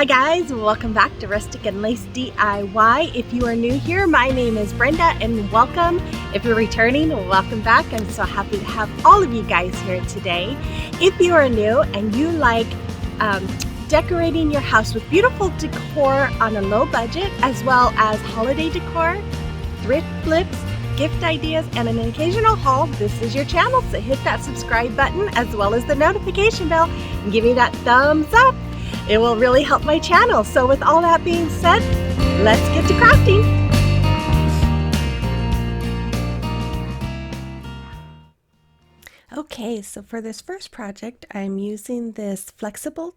Hi guys, welcome back to Rustic and Lace DIY. If you are new here, my name is Brenda and welcome. If you're returning, welcome back. I'm so happy to have all of you guys here today. If you are new and you like decorating your house with beautiful decor on a low budget, as well as holiday decor, thrift flips, gift ideas, and an occasional haul, this is your channel. So hit that subscribe button as well as the notification bell and give me that thumbs up. It will really help my channel. So with all that being said, let's get to crafting. Okay, so for this first project, I'm using this flexible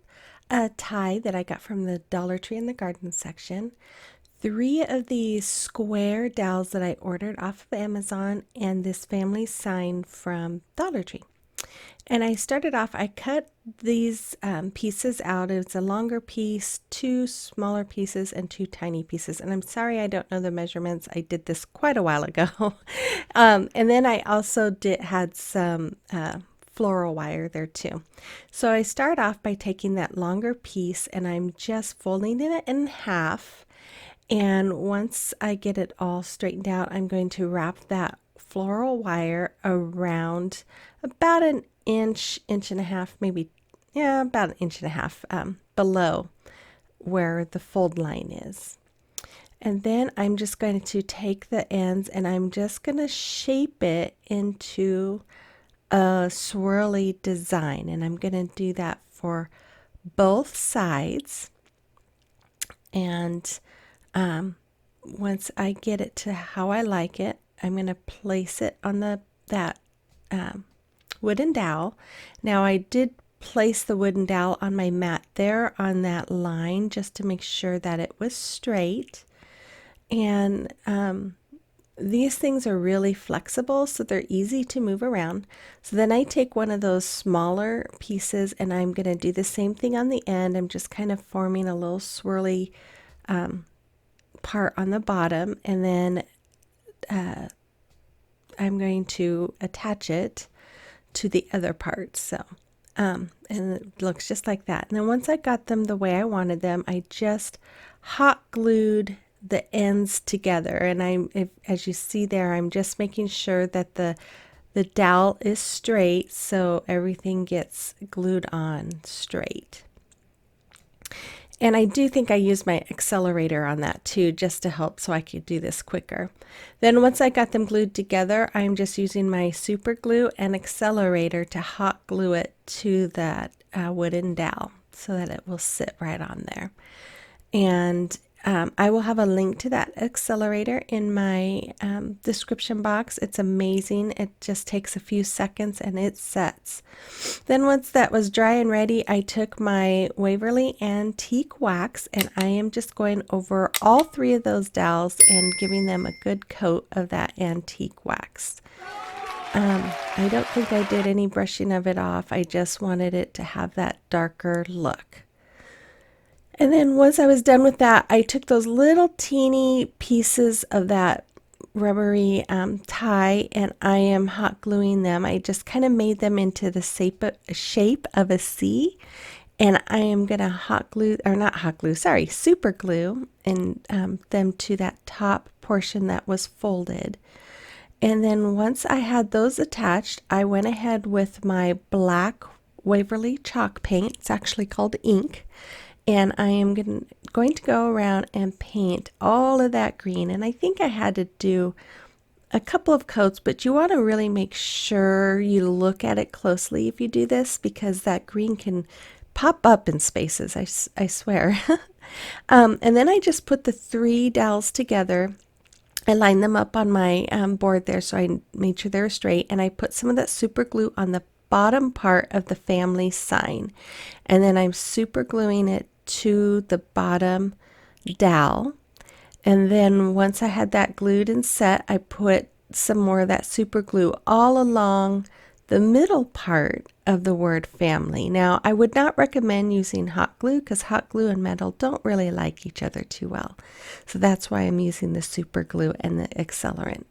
tie that I got from the Dollar Tree in the garden section. 3 of these square dowels that I ordered off of Amazon, and this family sign from Dollar Tree. And I started off, I cut these pieces out. It's a longer piece, 2 smaller pieces, and 2 tiny pieces. And I'm sorry I don't know the measurements. I did this quite a while ago. And then I also had some floral wire there too. So I start off by taking that longer piece and I'm just folding it in half. And once I get it all straightened out, I'm going to wrap that floral wire around about an inch and a half, maybe, yeah, about an inch and a half below where the fold line is. And then I'm just going to take the ends and I'm just going to shape it into a swirly design. And I'm going to do that for both sides. And once I get it to how I like it, I'm going to place it on that wooden dowel. Now I did place the wooden dowel on my mat there on that line just to make sure that it was straight. And these things are really flexible, so they're easy to move around. So then I take one of those smaller pieces and I'm going to do the same thing on the end. I'm just kind of forming a little swirly part on the bottom, and then I'm going to attach it to the other part. So and it looks just like that. And then once I got them the way I wanted them, I just hot glued the ends together. And as you see there, I'm just making sure that the dowel is straight so everything gets glued on straight. And I do think I used my accelerator on that too, just to help so I could do this quicker. Then once I got them glued together, I'm just using my super glue and accelerator to hot glue it to that wooden dowel so that it will sit right on there. And I will have a link to that accelerator in my description box. It's amazing. It just takes a few seconds and it sets. Then once that was dry and ready, I took my Waverly antique wax and I am just going over all 3 of those dowels and giving them a good coat of that antique wax. I don't think I did any brushing of it off. I just wanted it to have that darker look. And then once I was done with that, I took those little teeny pieces of that rubbery tie and I am hot gluing them. I just kind of made them into the shape of a C. And I am going to super glue and them to that top portion that was folded. And then once I had those attached, I went ahead with my black Waverly chalk paint. It's actually called ink. And I am going to go around and paint all of that green. And I think I had to do a couple of coats, but you want to really make sure you look at it closely if you do this, because that green can pop up in spaces, I swear. And then I just put the 3 dowels together. I lined them up on my board there, so I made sure they were straight. And I put some of that super glue on the bottom part of the family sign. And then I'm super gluing it to the bottom dowel. And then once I had that glued and set, I put some more of that super glue all along the middle part of the word family. Now, I would not recommend using hot glue because hot glue and metal don't really like each other too well. So that's why I'm using the super glue and the accelerant.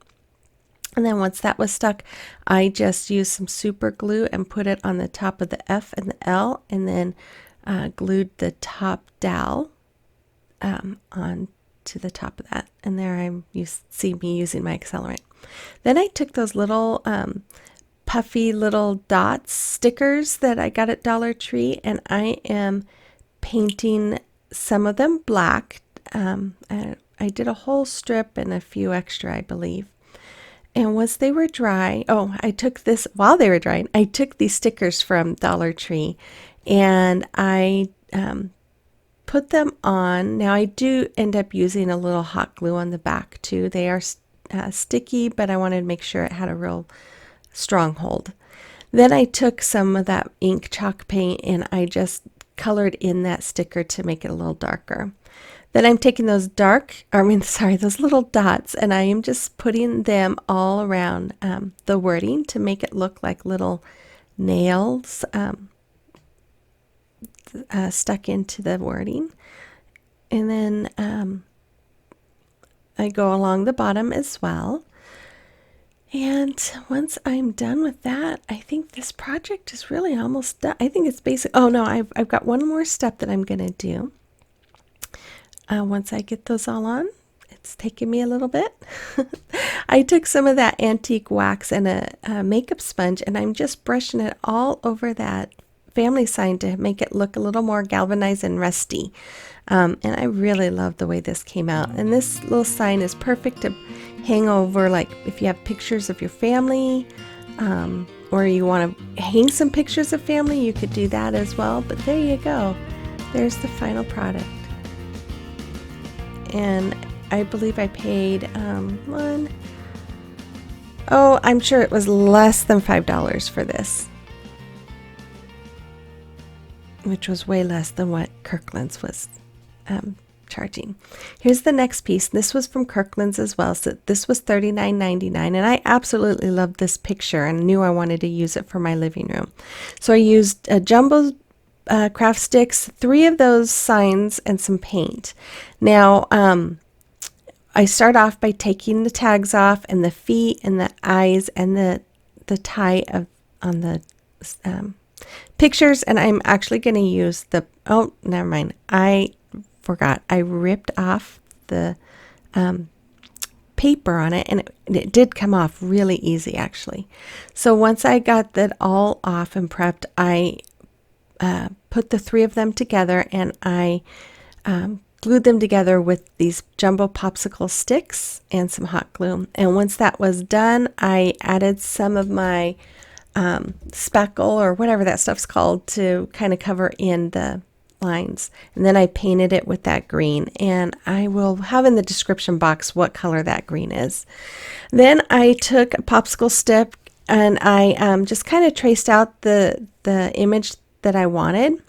And then once that was stuck, I just used some super glue and put it on the top of the F and the L, and then glued the top dowel on to the top of that. And there you see me using my accelerant. Then I took those little puffy little dots stickers that I got at Dollar Tree, and I am painting some of them black. I did a whole strip and a few extra, I believe. And once they were dry, I took this while they were drying. I took these stickers from Dollar Tree, and I put them on. Now I do end up using a little hot glue on the back too. They are sticky, but I wanted to make sure it had a real strong hold. Then I took some of that ink chalk paint and I just colored in that sticker to make it a little darker. Then I'm taking those those little dots, and I am just putting them all around the wording to make it look like little nails stuck into the wording. And then I go along the bottom as well. And once I'm done with that, I think this project is really almost done. I think it's basic. Oh no, I've got one more step that I'm going to do. Once I get those all on, it's taken me a little bit. I took some of that antique wax and a makeup sponge, and I'm just brushing it all over that family sign to make it look a little more galvanized and rusty. And I really love the way this came out. And this little sign is perfect to hang over, like if you have pictures of your family, or you want to hang some pictures of family, you could do that as well. But there you go. There's the final product. And I believe I paid I'm sure it was less than $5 for this, which was way less than what Kirkland's was charging. Here's the next piece. This was from Kirkland's as well. So this was $39.99, and I absolutely loved this picture and knew I wanted to use it for my living room. So I used a jumbo craft sticks, 3 of those signs, and some paint. Now I start off by taking the tags off and the feet and the eyes and the tie on the pictures, and I'm actually going to use never mind. I forgot. I ripped off the paper on it, and it did come off really easy actually. So once I got that all off and prepped, I put the 3 of them together, and I glued them together with these jumbo popsicle sticks and some hot glue. And once that was done, I added some of my spackle or whatever that stuff's called to kind of cover in the lines. And then I painted it with that green, and I will have in the description box what color that green is. Then I took a popsicle stick and I just kind of traced out the image that I wanted,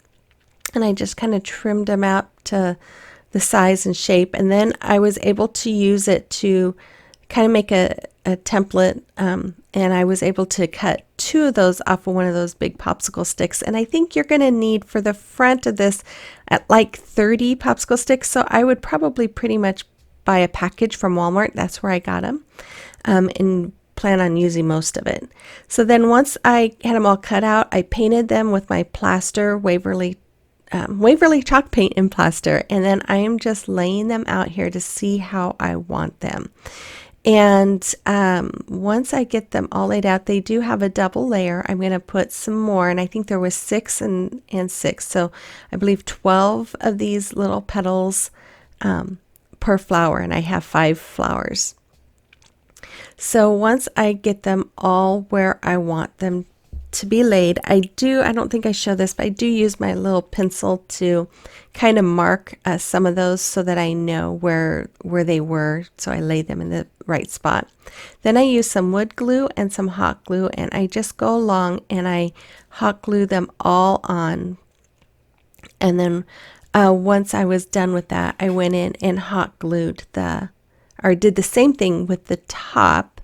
and I just kind of trimmed them out to the size and shape, and then I was able to use it to kind of make a template, and I was able to cut 2 of those off of one of those big popsicle sticks. And I think you're going to need for the front of this at like 30 popsicle sticks, so I would probably pretty much buy a package from Walmart. That's where I got them, and plan on using most of it. So then once I had them all cut out, I painted them with my Plaster Waverly chalk paint in Plaster, and then I am just laying them out here to see how I want them. And once I get them all laid out, they do have a double layer. I'm going to put some more, and I think there was 6 and 6, so I believe 12 of these little petals per flower, and I have 5 flowers. So once I get them all where I want them to be laid, I don't think I show this, but I do use my little pencil to kind of mark some of those so that I know where they were, so I lay them in the right spot. Then I use some wood glue and some hot glue, and I just go along and I hot glue them all on. And then once I was done with that, I went in and hot glued did the same thing with the top,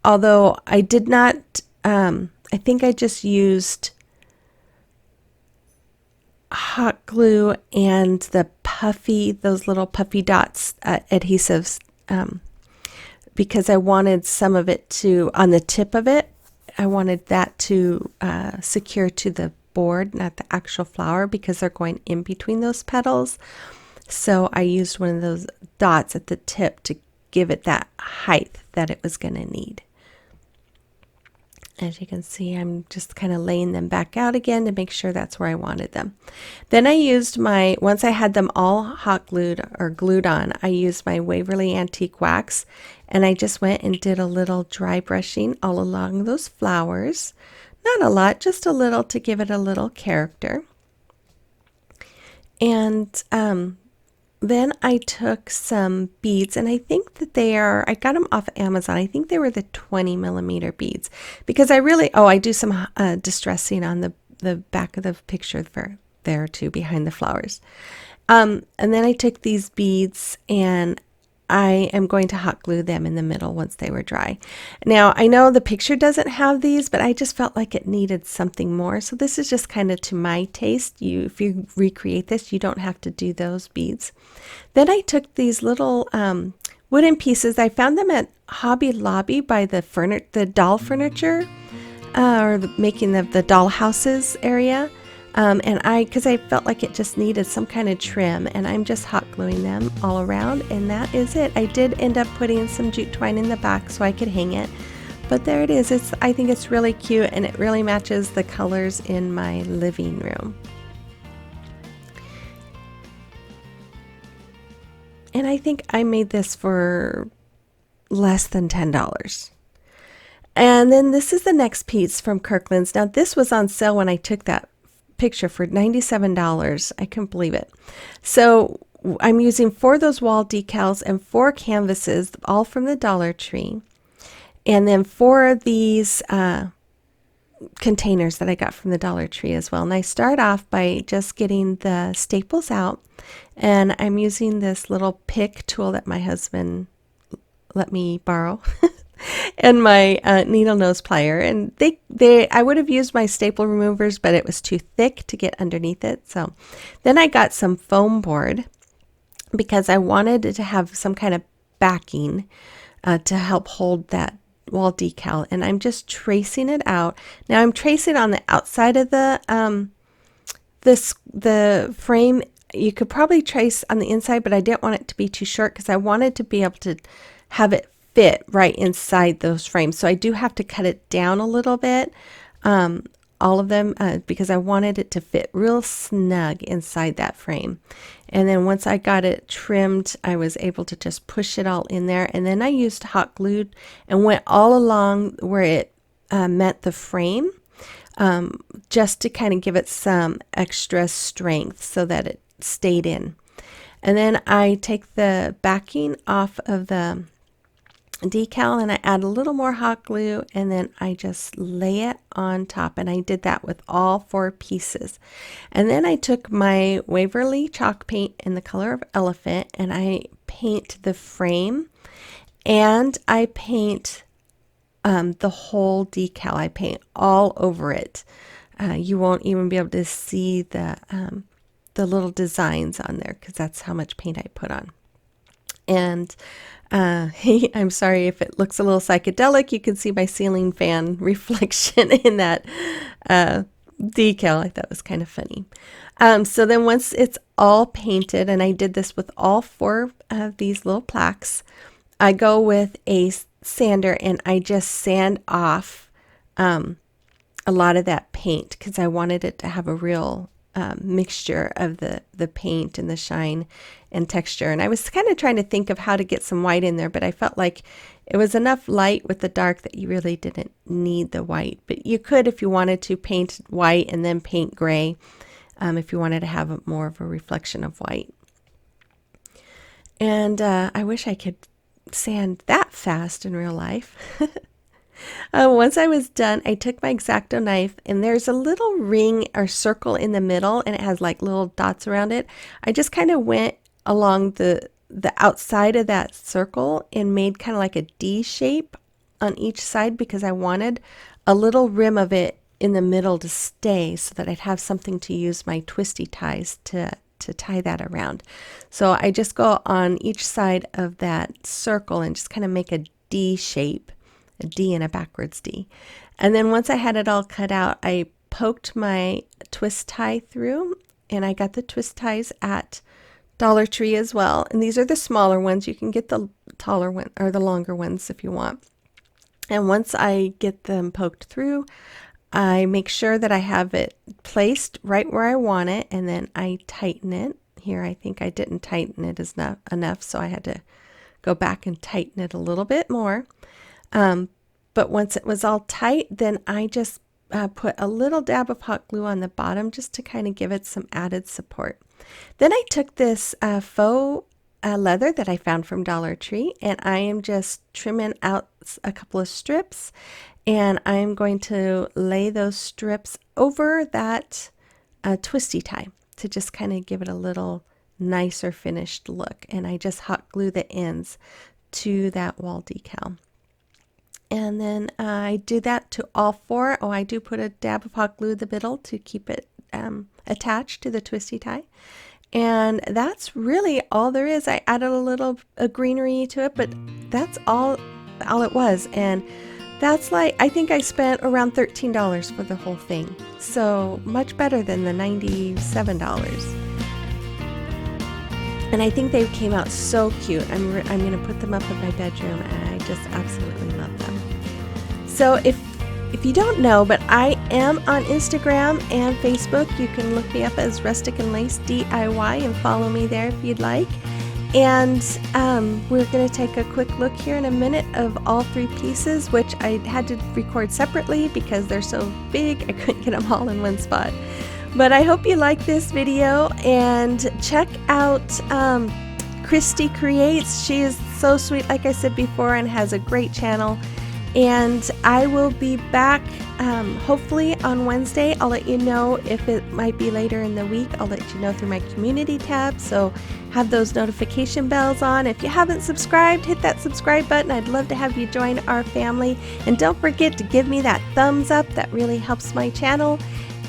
although I did not, I think I just used hot glue and those little puffy dots adhesives, because I wanted some of it on the tip of it, I wanted that to secure to the board, not the actual flower, because they're going in between those petals. So I used one of those dots at the tip to give it that height that it was going to need. As you can see, I'm just kind of laying them back out again to make sure that's where I wanted them. Then I used once I had them all hot glued or glued on, I used my Waverly Antique Wax, and I just went and did a little dry brushing all along those flowers. Not a lot, just a little to give it a little character. And then I took some beads, and I think that I got them off Amazon. I think they were the 20 millimeter beads, because I do some distressing on the back of the picture there too, behind the flowers. And then I took these beads, and I am going to hot glue them in the middle once they were dry. Now, I know the picture doesn't have these, but I just felt like it needed something more. So this is just kind of to my taste. If you recreate this, you don't have to do those beads. Then I took these little wooden pieces. I found them at Hobby Lobby by the doll furniture, making the doll houses area. Because I felt like it just needed some kind of trim, and I'm just hot gluing them all around, and that is it. I did end up putting some jute twine in the back so I could hang it, but there it is. I think it's really cute, and it really matches the colors in my living room. And I think I made this for less than $10. And then this is the next piece from Kirkland's. Now this was on sale when I took that picture for $97. I couldn't believe it. So I'm using 4 of those wall decals and 4 canvases, all from the Dollar Tree, and then 4 of these containers that I got from the Dollar Tree as well. And I start off by just getting the staples out, and I'm using this little pick tool that my husband let me borrow and my needle nose plier, and I would have used my staple removers, but it was too thick to get underneath it. So then I got some foam board, because I wanted it to have some kind of backing to help hold that wall decal, and I'm just tracing it out. Now I'm tracing on the outside of the frame. You could probably trace on the inside, but I didn't want it to be too short, because I wanted to be able to have it fit right inside those frames. So I do have to cut it down a little bit, all of them, because I wanted it to fit real snug inside that frame. And then once I got it trimmed, I was able to just push it all in there. And then I used hot glue and went all along where it met the frame, just to kind of give it some extra strength so that it stayed in. And then I take the backing off of the decal, and I add a little more hot glue, and then I just lay it on top, and I did that with all 4 pieces. And then I took my Waverly chalk paint in the color of elephant, and I paint the frame, and I paint the whole decal. I paint all over it. You won't even be able to see the little designs on there, because that's how much paint I put on. And I'm sorry if it looks a little psychedelic. You can see my ceiling fan reflection in that decal. I thought it was kind of funny. So then once it's all painted, and I did this with all 4 of these little plaques, I go with a sander and I just sand off a lot of that paint, because I wanted it to have a real mixture of the paint and the shine and texture. And I was kind of trying to think of how to get some white in there, but I felt like it was enough light with the dark that you really didn't need the white. But you could, if you wanted to, paint white and then paint gray, if you wanted to have more of a reflection of white. And I wish I could sand that fast in real life. Once I was done, I took my X-Acto knife, and there's a little ring or circle in the middle, and it has like little dots around it. I just kind of went along the outside of that circle and made kind of like a D shape on each side, because I wanted a little rim of it in the middle to stay, so that I'd have something to use my twisty ties to tie that around. So I just go on each side of that circle and just kind of make a D shape, a D and a backwards D. And then once I had it all cut out, I poked my twist tie through, and I got the twist ties at Dollar Tree as well. And these are the smaller ones. You can get the taller one or the longer ones if you want. And once I get them poked through, I make sure that I have it placed right where I want it, and then I tighten it. Here I think I didn't tighten it enough, so I had to go back and tighten it a little bit more. But once it was all tight, then I just put a little dab of hot glue on the bottom just to kind of give it some added support. Then I took this faux leather that I found from Dollar Tree, and I am just trimming out a couple of strips, and I'm going to lay those strips over that twisty tie to just kind of give it a little nicer finished look. And I just hot glue the ends to that wall decal. And then I do that to all four. Oh, I do put a dab of hot glue in the middle to keep it attached to the twisty tie. And that's really all there is. I added a little greenery to it, but that's all it was. And that's like, I think I spent around $13 for the whole thing. So much better than the $97. And I think they came out so cute. I'm going to put them up in my bedroom, and I just absolutely love them. So if you don't know, but I am on Instagram and Facebook. You can look me up as Rustic and Lace DIY and follow me there if you'd like. And we're going to take a quick look here in a minute of all three pieces, which I had to record separately because they're so big I couldn't get them all in one spot. But I hope you like this video, and check out Christy Creates. She is so sweet, like I said before, and has a great channel. And I will be back hopefully on Wednesday. I'll let you know if it might be later in the week. I'll let you know through my community tab, so have those notification bells on. If you haven't subscribed, hit that subscribe button. I'd love to have you join our family. And don't forget to give me that thumbs up. That really helps my channel.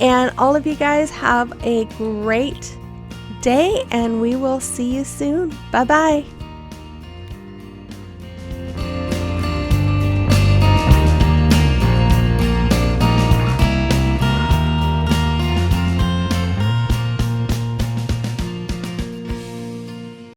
And all of you guys have a great day, and we will see you soon. Bye-bye.